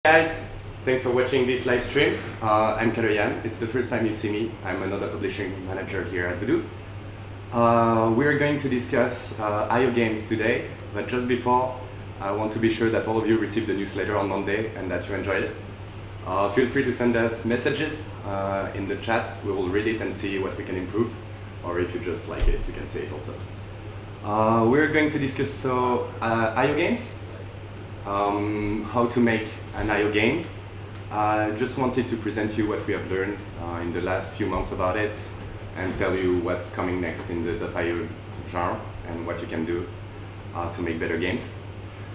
Guys, thanks for watching this live stream. I'm Kaloyan. It's the first time you see me. I'm another publishing manager here at Voodoo. We're going to discuss IO games today, but just before, I want to be sure that all of you received the newsletter on Monday and that you enjoyed it. Feel free to send us messages in the chat. We will read it and see what we can improve, or if you just like it, you can say it also. We're going to discuss IO games. How to make an IO game. I just wanted to present you what we have learned in the last few months about it and tell you what's coming next in the .io genre and what you can do to make better games.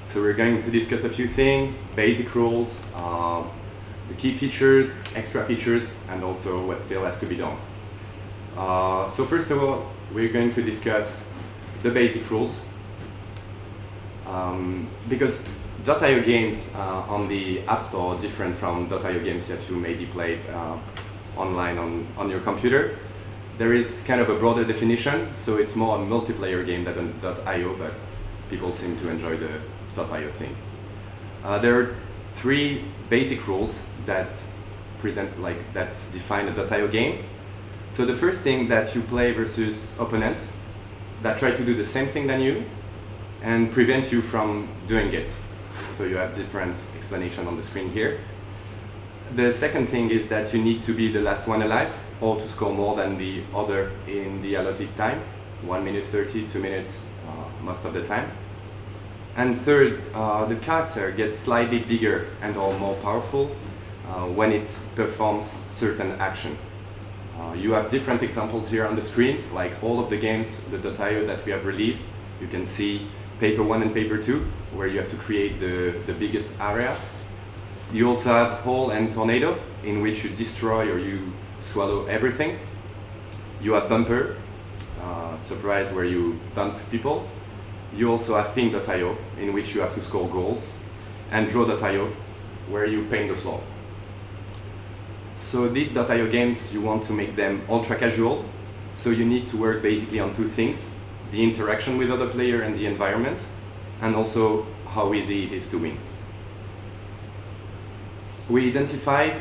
So we're going to discuss a few things, basic rules, the key features, extra features, and also what still has to be done. So first of all, we're going to discuss the basic rules because .io games on the App Store are different from .io games that you maybe played online on your computer. There is kind of a broader definition, so it's more a multiplayer game than .io, but people seem to enjoy the .io thing. There are three basic rules that define a .io game. So the first thing, that you play versus opponent that try to do the same thing than you and prevent you from doing it. So you have different explanation on the screen here. The second thing is that you need to be the last one alive or to score more than the other in the allotted time, 1 minute 30, 2 minutes most of the time. And third, the character gets slightly bigger and or more powerful when it performs certain action. You have different examples here on the screen, like all of the games, the .io that we have released. You can see Paper 1 and Paper 2, where you have to create the biggest area. You also have Hole and Tornado, in which you destroy or you swallow everything. You have Bumper, Surprise, where you bump people. You also have Ping.io, in which you have to score goals. And Draw.io, where you paint the floor. So these .io games, you want to make them ultra casual, so you need to work basically on two things: the interaction with other players and the environment, and also how easy it is to win. We identified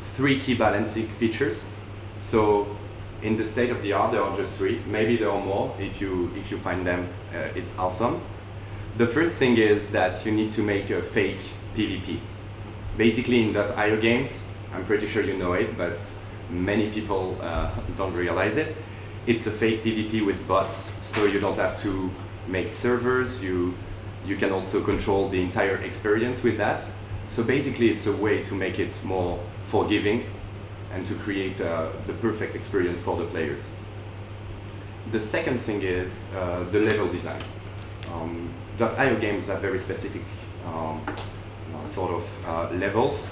three key balancing features. So in the state of the art, there are just three. Maybe there are more. If you find them, it's awesome. The first thing is that you need to make a fake PvP. Basically in .io games, I'm pretty sure you know it, but many people don't realize it. It's a fake PvP with bots, so you don't have to make servers. You can also control the entire experience with that. So basically it's a way to make it more forgiving and to create the perfect experience for the players. The second thing is the level design. .io games have very specific sort of levels,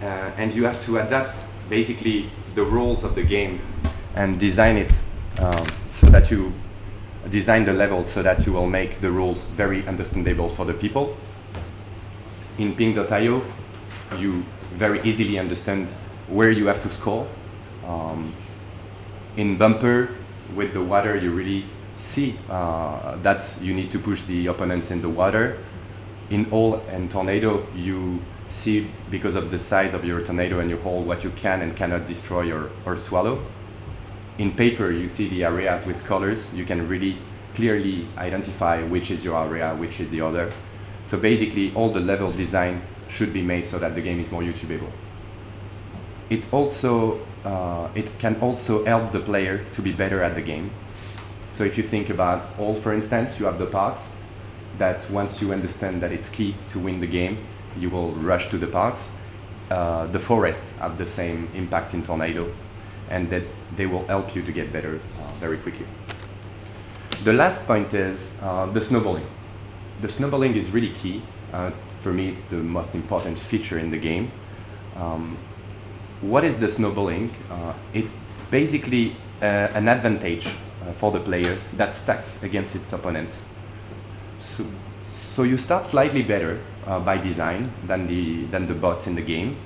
and you have to adapt basically the rules of the game and design it so that you design the level so that you will make the rules very understandable for the people. In Ping.io, you very easily understand where you have to score. In Bumper, with the water, you really see that you need to push the opponents in the water. In Hole and Tornado, you see, because of the size of your tornado and your hole, what you can and cannot destroy or swallow. In Paper, you see the areas with colors. You can really clearly identify which is your area, which is the other. So basically, all the level design should be made so that the game is more YouTubeable. It can also help the player to be better at the game. So if you think about Hole, for instance, you have the parks that once you understand that it's key to win the game, you will rush to the parks. The forest have the same impact in Tornado. and that they will help you to get better very quickly. The last point is the snowballing. The snowballing is really key. For me, it's the most important feature in the game. What is the snowballing? It's basically an advantage for the player that stacks against its opponents. So you start slightly better by design than the bots in the game,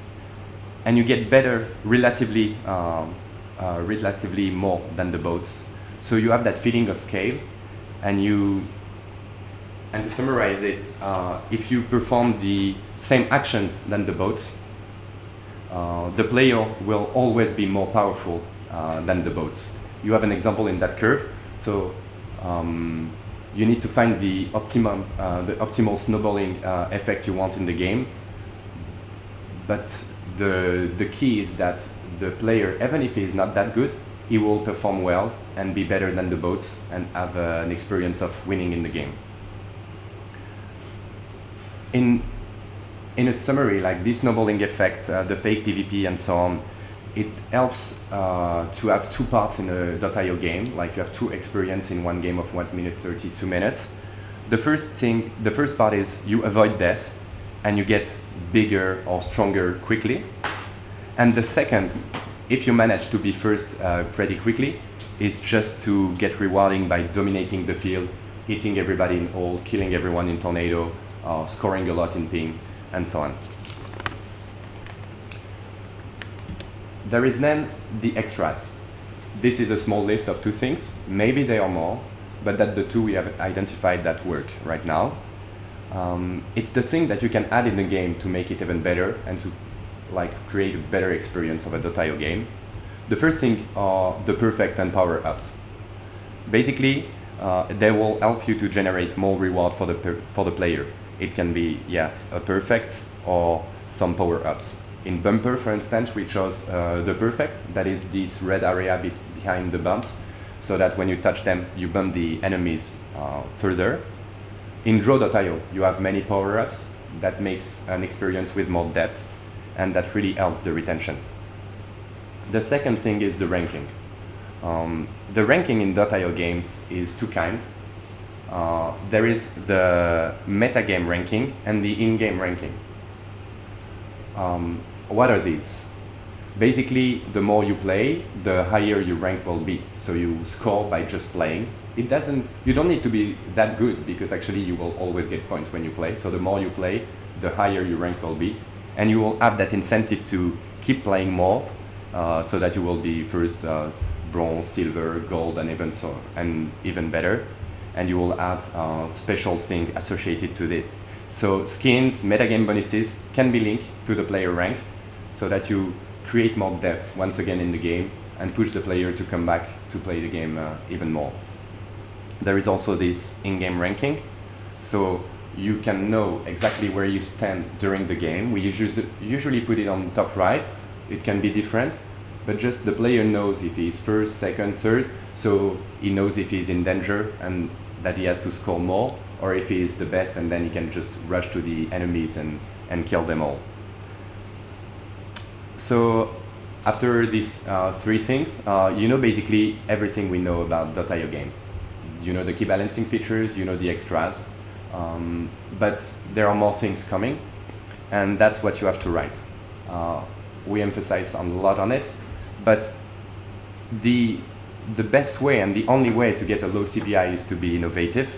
and you get better relatively more than the bots. So you have that feeling of scale, and to summarize it, if you perform the same action than the bots, the player will always be more powerful than the bots. You have an example in that curve. So you need to find the optimal snowballing effect you want in the game. But the key is that the player, even if he is not that good, he will perform well and be better than the bots and have an experience of winning in the game. In a summary, like this snowballing effect, the fake PvP and so on, it helps to have two parts in a .io game. Like you have two experience in one game of 1 minute 32 minutes. The first part is you avoid death and you get bigger or stronger quickly. And the second, if you manage to be first pretty quickly, is just to get rewarding by dominating the field, hitting everybody in all, killing everyone in tornado, scoring a lot in ping, and so on. There is then the extras. This is a small list of 2 things. Maybe there are more, but that's the 2 we have identified that work right now. It's the thing that you can add in the game to make it even better and to create a better experience of a .io game. The first thing are the perfect and power-ups. Basically, they will help you to generate more reward for the player. It can be, yes, a perfect or some power-ups. In Bumper, for instance, we chose the perfect, that is this red area behind the bumps, so that when you touch them, you bump the enemies further. In Draw.io, you have many power-ups that makes an experience with more depth, and that really help the retention. The second thing is the ranking. The ranking in .io games is 2 kinds. There is the metagame ranking and the in-game ranking. What are these? Basically, the more you play, the higher your rank will be. So you score by just playing. You don't need to be that good, because actually you will always get points when you play. So the more you play, the higher your rank will be. And you will have that incentive to keep playing more, so that you will be first bronze, silver, gold, and even better. And you will have special things associated to it. So skins, metagame bonuses can be linked to the player rank, so that you create more depth once again in the game and push the player to come back to play the game even more. There is also this in-game ranking, so you can know exactly where you stand during the game. We usually put it on top right. It can be different, but just the player knows if he's first, second, third, so he knows if he's in danger and that he has to score more, or if he is the best and then he can just rush to the enemies and kill them all. So after these 3 things, you know basically everything we know about .io game. You know the key balancing features, you know the extras, but there are more things coming, and that's what you have to write. We emphasize a lot on it, but the best way and the only way to get a low CPI is to be innovative.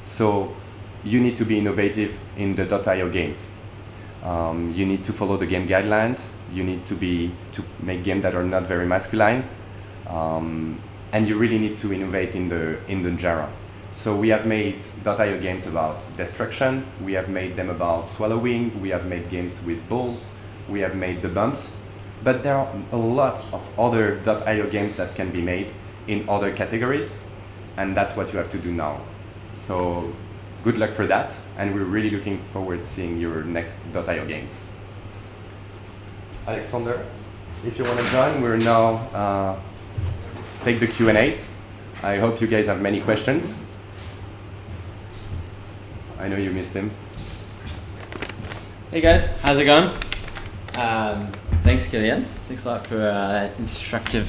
So you need to be innovative in the .io games. You need to follow the game guidelines. You need to make games that are not very masculine, and you really need to innovate in the genre. So we have made .io games about destruction. We have made them about swallowing. We have made games with bulls. We have made the bumps. But there are a lot of other .io games that can be made in other categories, and that's what you have to do now. So good luck for that, and we're really looking forward to seeing your next .io games. Alexander, if you want to join, we're now take the Q&As. I hope you guys have many questions. I know you missed him. Hey guys, how's it going? Thanks Thanks, Killian. Thanks a lot for instructive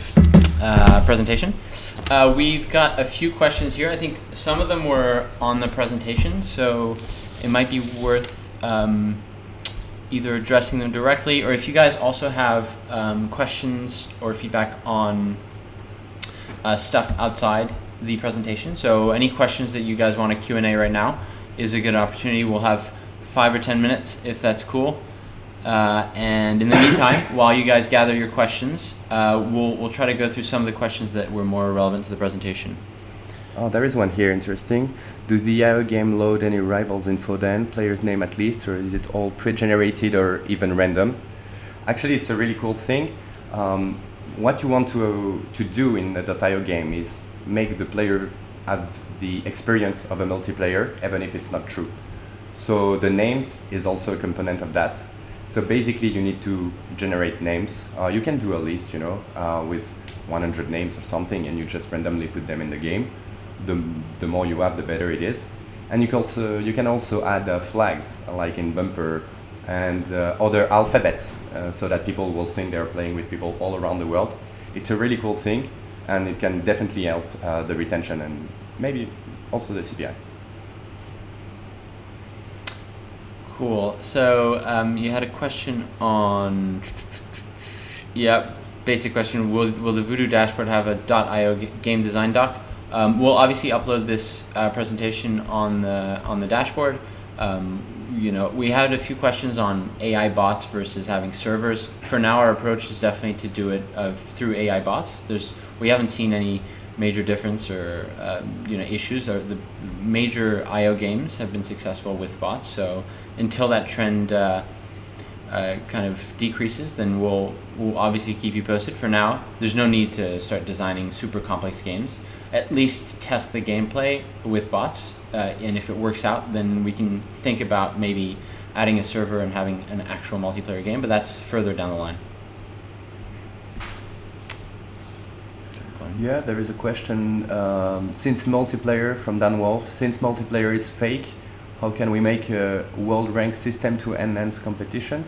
presentation. We've got a few questions here. I think some of them were on the presentation, so it might be worth either addressing them directly, or if you guys also have questions or feedback on stuff outside the presentation. So any questions that you guys want to Q&A right now is a good opportunity. We'll have 5 or 10 minutes if that's cool. And in the meantime, while you guys gather your questions, we'll try to go through some of the questions that were more relevant to the presentation. Oh, there is one here interesting. Do the IO game load any rivals info then, player's name at least, or is it all pre-generated or even random? Actually, it's a really cool thing. What you want to do in the .io game is make the player have the experience of a multiplayer, even if it's not true. So the names is also a component of that. So basically you need to generate names. You can do a list, with 100 names or something, and you just randomly put them in the game. The more you have, the better it is. And you can also add flags, like in Bumper, and other alphabets, so that people will think they're playing with people all around the world. It's a really cool thing, and it can definitely help the retention and maybe also the CPI. Cool. So you had a question on, basic question. Will the Voodoo dashboard have a .io game design doc? We'll obviously upload this presentation on the dashboard. We had a few questions on AI bots versus having servers. For now, our approach is definitely to do it through AI bots. We haven't seen any major difference or issues. The major IO games have been successful with bots. So until that trend kind of decreases, then we'll obviously keep you posted. For now, there's no need to start designing super complex games. At least test the gameplay with bots, and if it works out, then we can think about maybe adding a server and having an actual multiplayer game, but that's further down the line. Yeah, there is a question, since multiplayer is fake, how can we make a world rank system to enhance competition?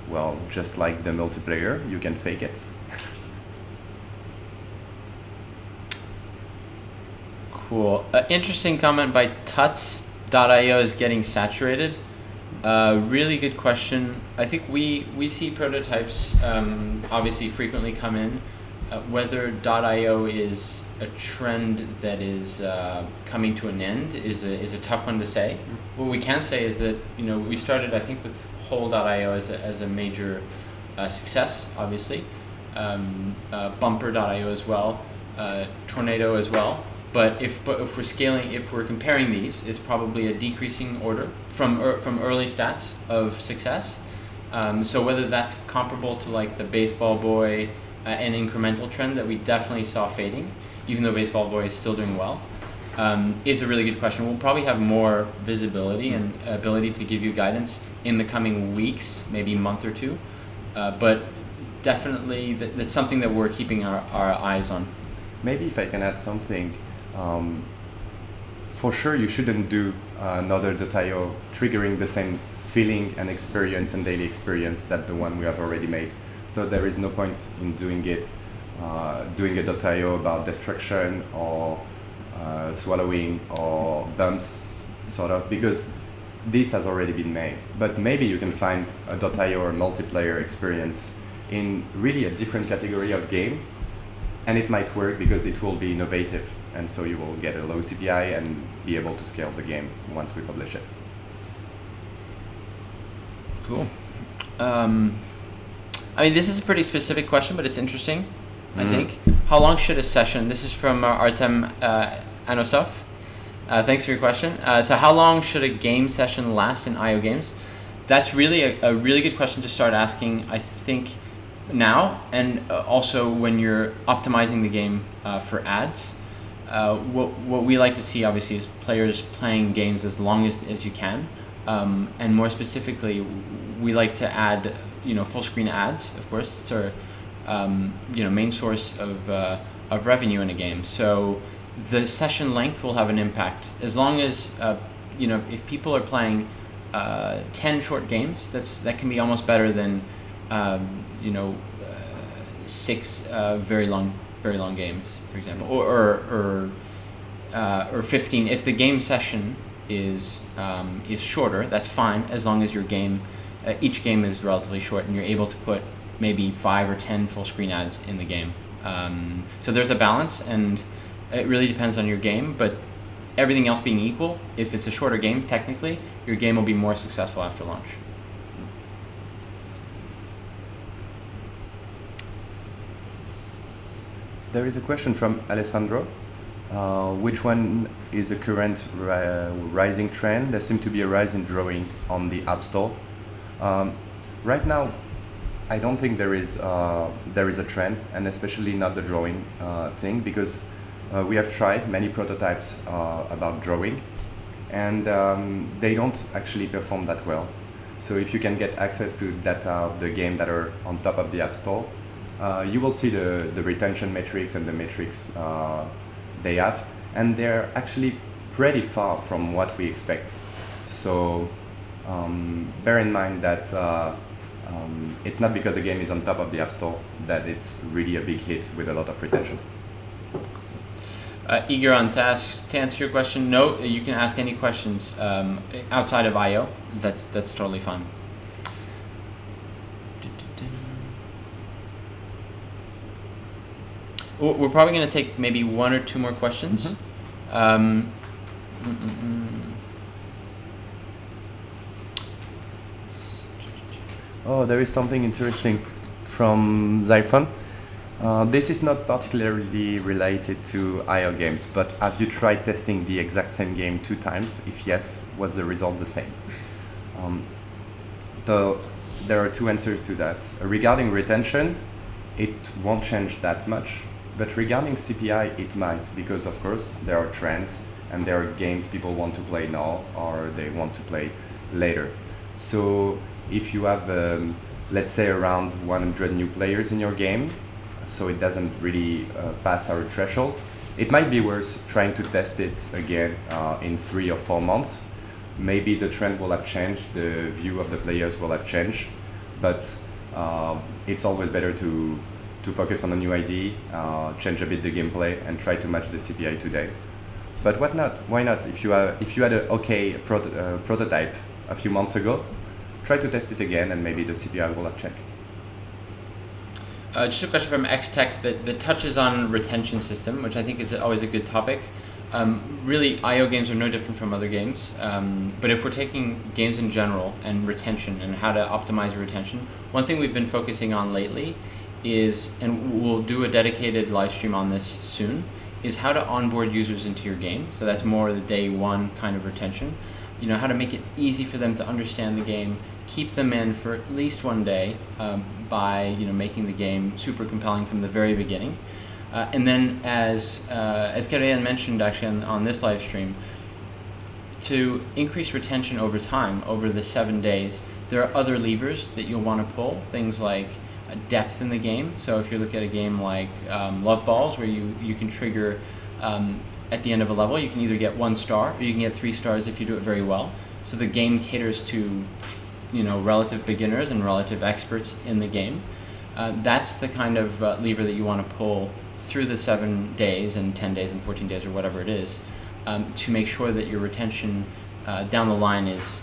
Well, just like the multiplayer, you can fake it. Cool. Interesting comment by Tuts.io is getting saturated. Really good question. I think we see prototypes obviously frequently come in. Whether .io is a trend that is coming to an end is a tough one to say. What we can say is that we started, I think, with whole.io as a major success, obviously. Bumper.io as well, Tornado as well. But if we're comparing these, it's probably a decreasing order from early stats of success. So whether that's comparable to like the Baseball Boy, an incremental trend that we definitely saw fading, even though Baseball Boy is still doing well, is a really good question. We'll probably have more visibility and ability to give you guidance in the coming weeks, maybe a month or two. But definitely that's something that we're keeping our eyes on. Maybe if I can add something, for sure you shouldn't do another .io triggering the same feeling and experience and daily experience that the one we have already made. So there is no point in doing it, doing a .io about destruction or swallowing or bumps, sort of, because this has already been made. But maybe you can find a .io or multiplayer experience in really a different category of game, and it might work because it will be innovative, and so you will get a low CPI and be able to scale the game once we publish it. Cool. This is a pretty specific question, but it's interesting, I think. How long should a session, this is from Artem Anosov. Thanks for your question. So how long should a game session last in IO games? That's really a really good question to start asking, I think, now, and also when you're optimizing the game for ads. What we like to see, obviously, is players playing games as long as you can, and more specifically, we like to add full screen ads. Of course, it's our main source of revenue in a game. So the session length will have an impact as long as if people are playing 10 short games. That can be almost better than 6 very long games, for example, or 15. If the game session is shorter, that's fine as long as your game, each game is relatively short and you're able to put maybe 5 or 10 full screen ads in the game. So there's a balance, and it really depends on your game, but everything else being equal, if it's a shorter game, technically, your game will be more successful after launch. There is a question from Alessandro. Which one is the current rising trend? There seems to be a rise in drawing on the App Store. Right now, I don't think there is a trend, and especially not the drawing thing, because we have tried many prototypes about drawing, and they don't actually perform that well. So if you can get access to data of the game that are on top of the App Store, you will see the retention metrics and the metrics they have, and they're actually pretty far from what we expect. So bear in mind that it's not because a game is on top of the App Store that it's really a big hit with a lot of retention. Eager to answer your question, no, you can ask any questions outside of I/O. That's totally fine. We're probably going to take maybe 1 or 2 more questions. Oh, there is something interesting from Zyphon. This is not particularly related to I/O games, but have you tried testing the exact same game 2 times? If yes, was the result the same? There are 2 answers to that. Regarding retention, it won't change that much, but regarding CPI, it might, because of course there are trends and there are games people want to play now or they want to play later. So if you have, let's say, around 100 new players in your game, so it doesn't really pass our threshold, it might be worth trying to test it again in 3 or 4 months. Maybe the trend will have changed, the view of the players will have changed, but it's always better to focus on a new ID, change a bit the gameplay, and try to match the CPI today. But what not? Why not? If you had an okay prototype a few months ago, try to test it again, and maybe the CPI will have changed. Just a question from X-Tech that touches on retention system, which I think is always a good topic. Really, I/O games are no different from other games, but if we're taking games in general and retention and how to optimize retention, one thing we've been focusing on lately is, and we'll do a dedicated live stream on this soon, is how to onboard users into your game. So that's more the day 1 kind of retention. You know, how to make it easy for them to understand the game, keep them in for at least 1 day by making the game super compelling from the very beginning. And then as Karian mentioned actually on this live stream, to increase retention over time, over the 7 days, there are other levers that you'll want to pull, things like depth in the game. So if you look at a game like Love Balls, where you can trigger at the end of a level, you can either get 1 star or you can get 3 stars if you do it very well. So the game caters to relative beginners and relative experts in the game. That's the kind of lever that you want to pull through the 7 days and 10 days and 14 days or whatever it is, to make sure that your retention down the line is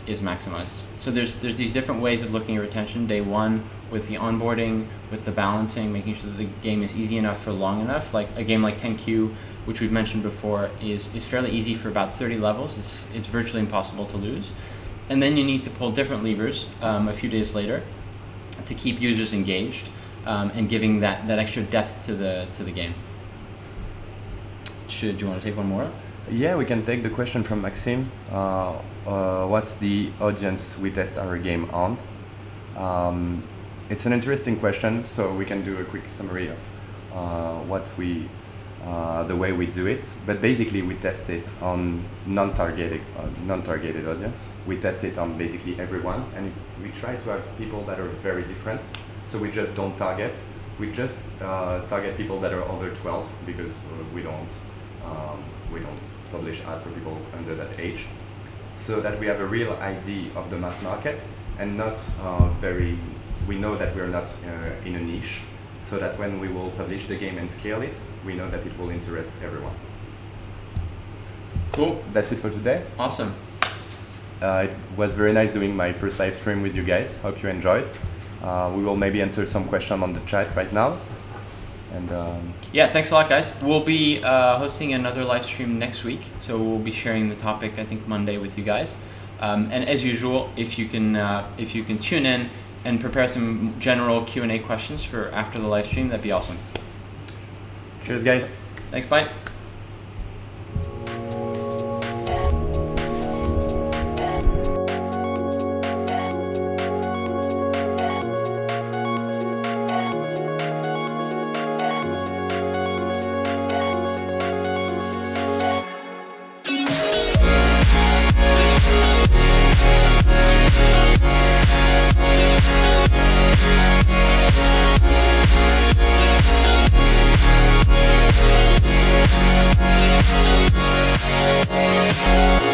maximized. So there's these different ways of looking at retention. Day 1 with the onboarding, with the balancing, making sure that the game is easy enough for long enough. Like a game like 10Q, which we've mentioned before, is fairly easy for about 30 levels. It's virtually impossible to lose. And then you need to pull different levers a few days later to keep users engaged and giving that extra depth to the game. Do you want to take one more? Yeah, we can take the question from Maxime. What's the audience we test our game on? It's an interesting question, so we can do a quick summary of the way we do it. But basically, we test it on non-targeted audience. We test it on basically everyone, and we try to have people that are very different. So we just don't target. We just target people that are over 12 because we don't publish ad for people under that age. so that we have a real idea of the mass market and not we know that we're not in a niche, so that when we will publish the game and scale it, we know that it will interest everyone. Cool. That's it for today. Awesome. It was very nice doing my first live stream with you guys. Hope you enjoyed. We will maybe answer some question on the chat right now. And yeah, thanks a lot, guys. We'll be hosting another live stream next week, so we'll be sharing the topic, I think, Monday with you guys. And as usual, if you can tune in and prepare some general Q&A questions for after the live stream, that'd be awesome. Cheers, guys. Thanks, bye. Yeah.